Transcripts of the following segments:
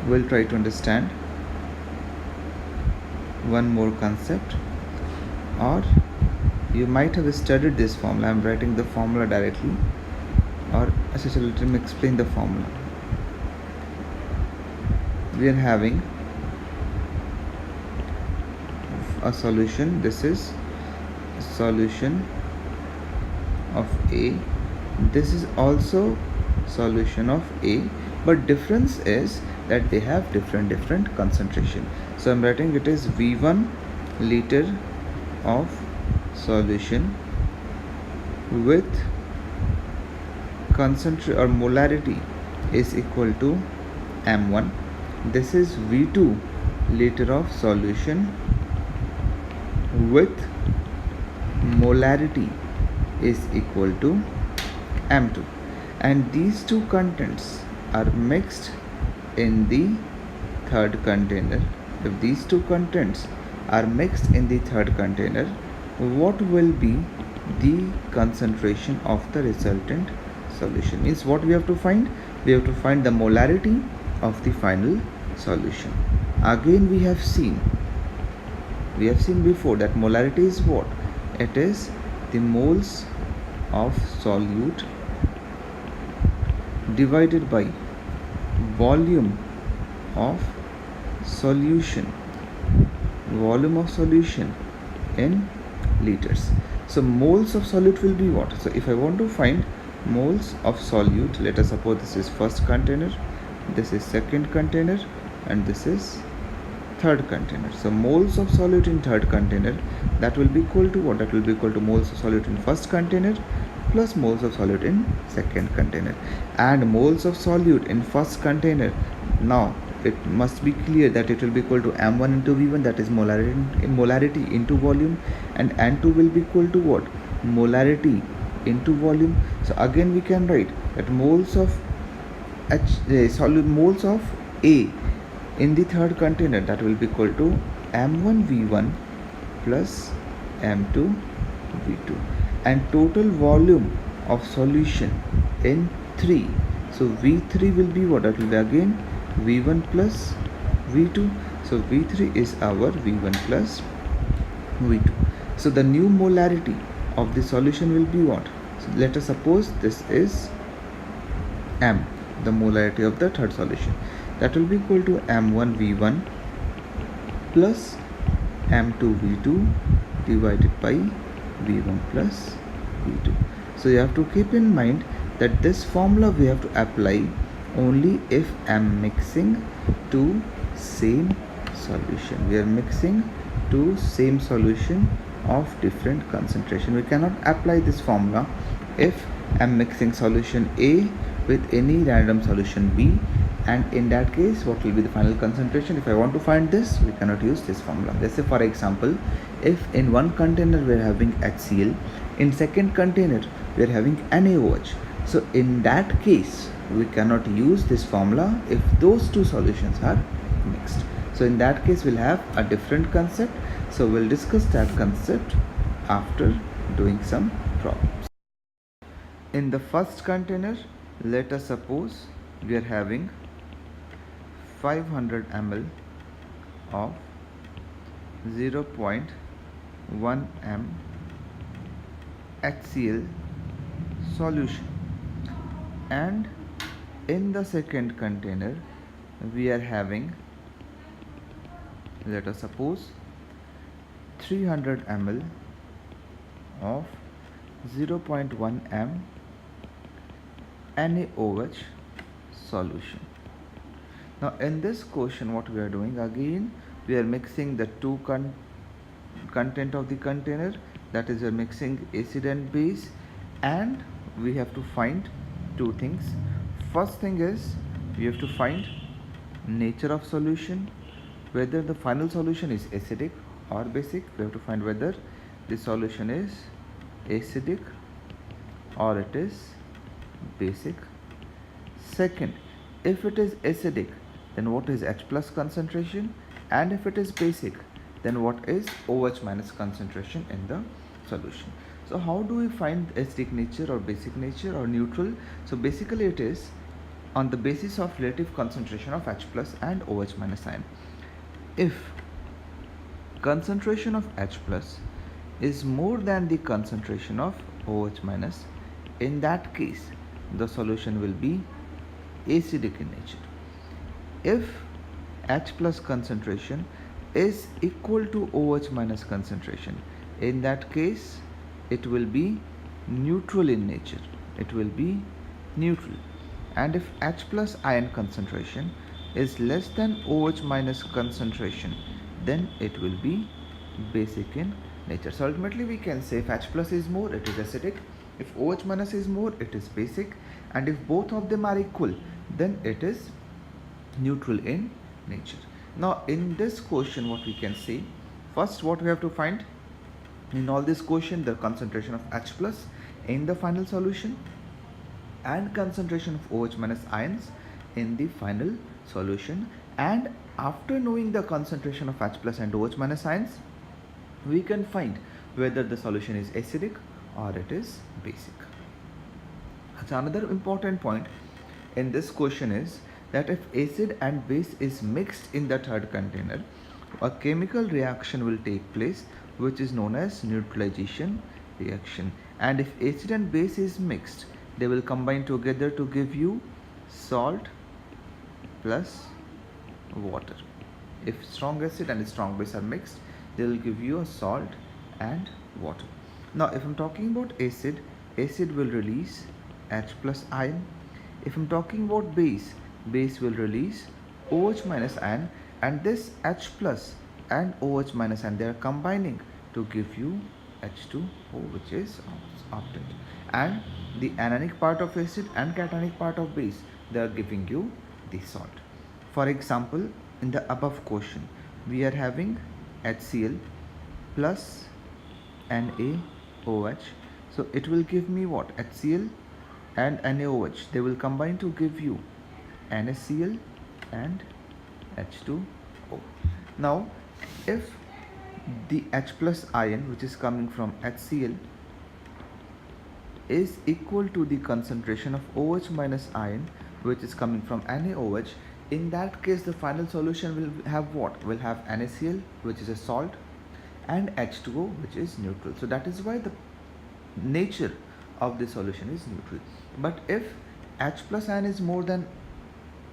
we'll try to understand one more concept, or you might have studied this formula. I'm writing the formula directly, or essentially let me explain the formula. We are having a solution. This is solution of A. This is also solution of A, but difference is that they have different concentration. So I'm writing it is V1 liter of solution with concentration or molarity is equal to M1. This is V2 liter of solution with molarity is equal to M2, and these two contents are mixed in the third container. If these two contents are mixed in the third container, what will be the concentration of the resultant solution? Means what we have to find? We have to find the molarity of the final solution. Again, we have seen before that molarity is what? It is the moles of solute divided by volume of solution in liters. So moles of solute will be what? So if I want to find moles of solute, let us suppose this is first container, this is second container, and this is third container. So moles of solute in third container, that will be equal to what? That will be equal to moles of solute in first container plus moles of solute in second container. And moles of solute in first container, now it must be clear that it will be equal to M1 into V1, that is molarity into volume, and N2 will be equal to what? Molarity into volume. So again we can write that moles of moles of A in the third container, that will be equal to M1 V1 plus M2 V2, and total volume of solution in 3. So V3 will be what? That will be again V1 plus V2. So V3 is our V1 plus V2. So the new molarity of the solution will be what? So let us suppose this is M, the molarity of the third solution. That will be equal to M1 V1 plus M2 V2 divided by V1 plus V2. So you have to keep in mind that this formula we have to apply only if I am mixing to same solution. We are mixing to same solution of different concentration. We cannot apply this formula if I am mixing solution A with any random solution B, and in that case what will be the final concentration? If I want to find this, we cannot use this formula. Let's say for example, if in one container we are having HCl, in second container we are having NaOH, so in that case we cannot use this formula if those two solutions are mixed. So in that case we'll have a different concept. So we'll discuss that concept after doing some problems. In the first container, let us suppose we are having 500 ml of 0.1 m HCl solution, and in the second container we are having, let us suppose, 300 ml of 0.1 m NaOH solution. Now in this question what we are doing, again we are mixing the two content of the container, that is we are mixing acid and base, and we have to find two things. First thing is we have to find nature of solution, whether the final solution is acidic or basic. We have to find whether the solution is acidic or it is basic. Second, if it is acidic, then what is H plus concentration, and if it is basic, then what is OH minus concentration in the solution. So how do we find acidic nature or basic nature or neutral? So basically it is on the basis of relative concentration of H plus and OH minus ion. If concentration of H plus is more than the concentration of OH minus, in that case the solution will be acidic in nature. If H plus concentration is equal to OH minus concentration, in that case it will be neutral in nature. It will be neutral. And if H plus ion concentration is less than OH minus concentration, then it will be basic in nature. So ultimately we can say if H plus is more, it is acidic. If OH minus is more, it is basic. And if both of them are equal, then it is neutral in nature. Now in this question, what we can say, first what we have to find in all this question, the concentration of H plus in the final solution and concentration of OH minus ions in the final solution. And after knowing the concentration of H plus and OH minus ions, we can find whether the solution is acidic or it is basic. So another important point in this question is that if acid and base is mixed in the third container, a chemical reaction will take place which is known as neutralization reaction. And if acid and base is mixed, they will combine together to give you salt plus water. If strong acid and strong base are mixed, they will give you a salt and water. Now if I'm talking about acid, acid will release H plus ion. If I'm talking about base, base will release OH minus ion, and this H plus and OH minus ion, they are combining to give you H2O, which is octet. And the anionic part of acid and cationic part of base, they are giving you the salt. For example, in the above question, we are having HCl plus NaOH. So it will give me what? HCl and NaOH. They will combine to give you NaCl and H2O. Now, if the H plus ion, which is coming from HCl, is equal to the concentration of OH minus ion, which is coming from NaOH, in that case the final solution will have what? Will have NaCl, which is a salt, and H2O, which is neutral. So that is why the nature of the solution is neutral. But if H plus ion is more than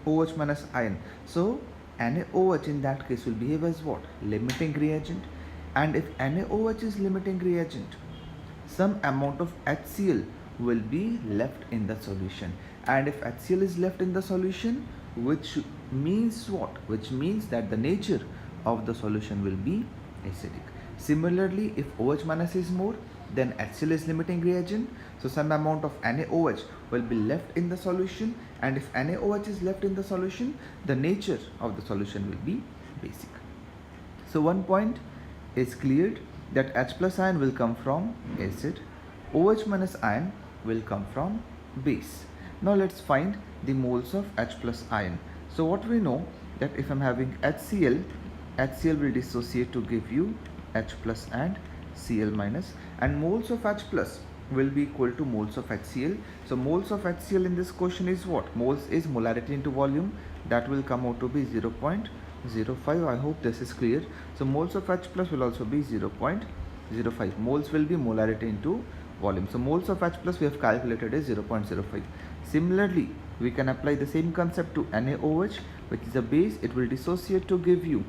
OH minus ion, so NaOH in that case will behave as what? Limiting reagent. And if NaOH is limiting reagent, some amount of HCl will be left in the solution. And if HCl is left in the solution, which means what? Which means that the nature of the solution will be acidic. Similarly, if OH minus is more, then HCl is limiting reagent, so some amount of NaOH will be left in the solution, and if NaOH is left in the solution, the nature of the solution will be basic. So one point is cleared, that H plus ion will come from acid, OH minus ion will come from base. Now let's find the moles of H plus ion. So what we know, that if I'm having HCl, HCl will dissociate to give you H plus and Cl minus, and moles of H plus will be equal to moles of HCl. So moles of HCl in this question is what? Moles is molarity into volume, that will come out to be 0.05. I hope this is clear. So moles of H plus will also be 0.05. Moles will be molarity into volume. So moles of H plus we have calculated is 0.05. Similarly, we can apply the same concept to NaOH, which is a base. It will dissociate to give you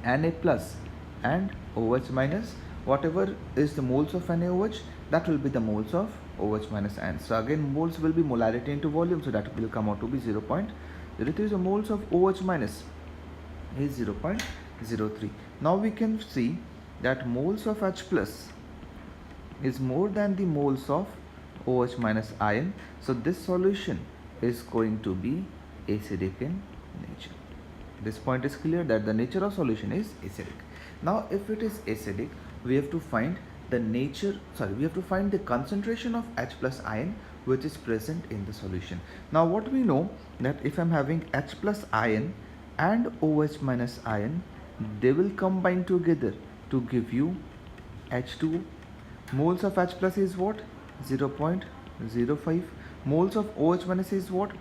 Na plus and OH minus. Whatever is the moles of NaOH, that will be the moles of OH minus ion. So again, moles will be molarity into volume, so that will come out to be 0.03. So moles of OH minus is 0.03. Now we can see that moles of H plus is more than the moles of OH minus ion. So this solution is going to be acidic in nature. This point is clear, that the nature of solution is acidic. Now if it is acidic, we have to find the concentration of H plus ion which is present in the solution. Now what we know, that if I'm having H plus ion and OH minus ion, they will combine together to give you H2O. Moles of H plus is what? 0.05. Moles of OH minus is what?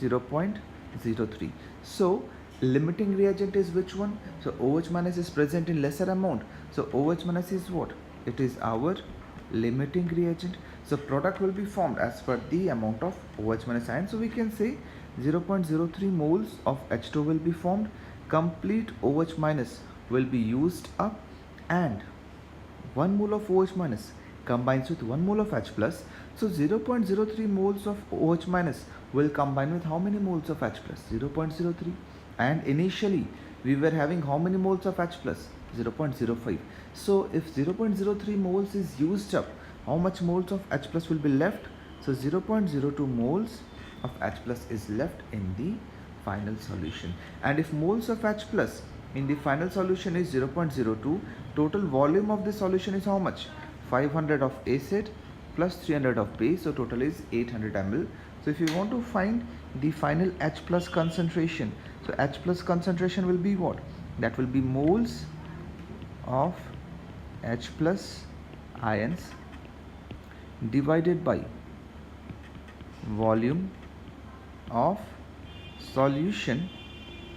0.03. So limiting reagent is which one? So OH minus is present in lesser amount. So OH minus is what? It is our limiting reagent. So product will be formed as per the amount of OH minus ion. So we can say 0.03 moles of H2 will be formed. Complete OH minus will be used up, and 1 mole of OH minus combines with 1 mole of H plus. So 0.03 moles of OH minus will combine with how many moles of H plus? 0.03. And initially we were having how many moles of H plus? 0.05. So if 0.03 moles is used up, how much moles of H plus will be left? So 0.02 moles of H plus is left in the final solution. And if moles of H plus in the final solution is 0.02, total volume of the solution is how much? 500 of acid plus 300 of base, so total is 800 ml. So if you want to find the final H plus concentration, so H plus concentration will be what? That will be moles of H plus ions divided by volume of solution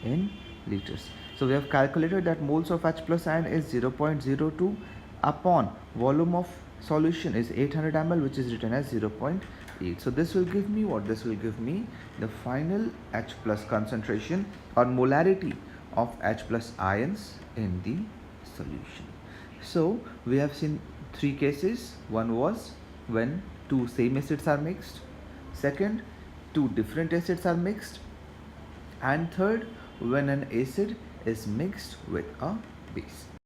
in liters. So we have calculated that moles of H plus ion is 0.02 upon volume of solution is 800 ml, which is written as 0.8. So this will give me what? This will give me the final H plus concentration or molarity of H plus ions in the solution. So we have seen 3 cases. One was when 2 same acids are mixed. Second, 2 different acids are mixed. And third, when an acid is mixed with a base.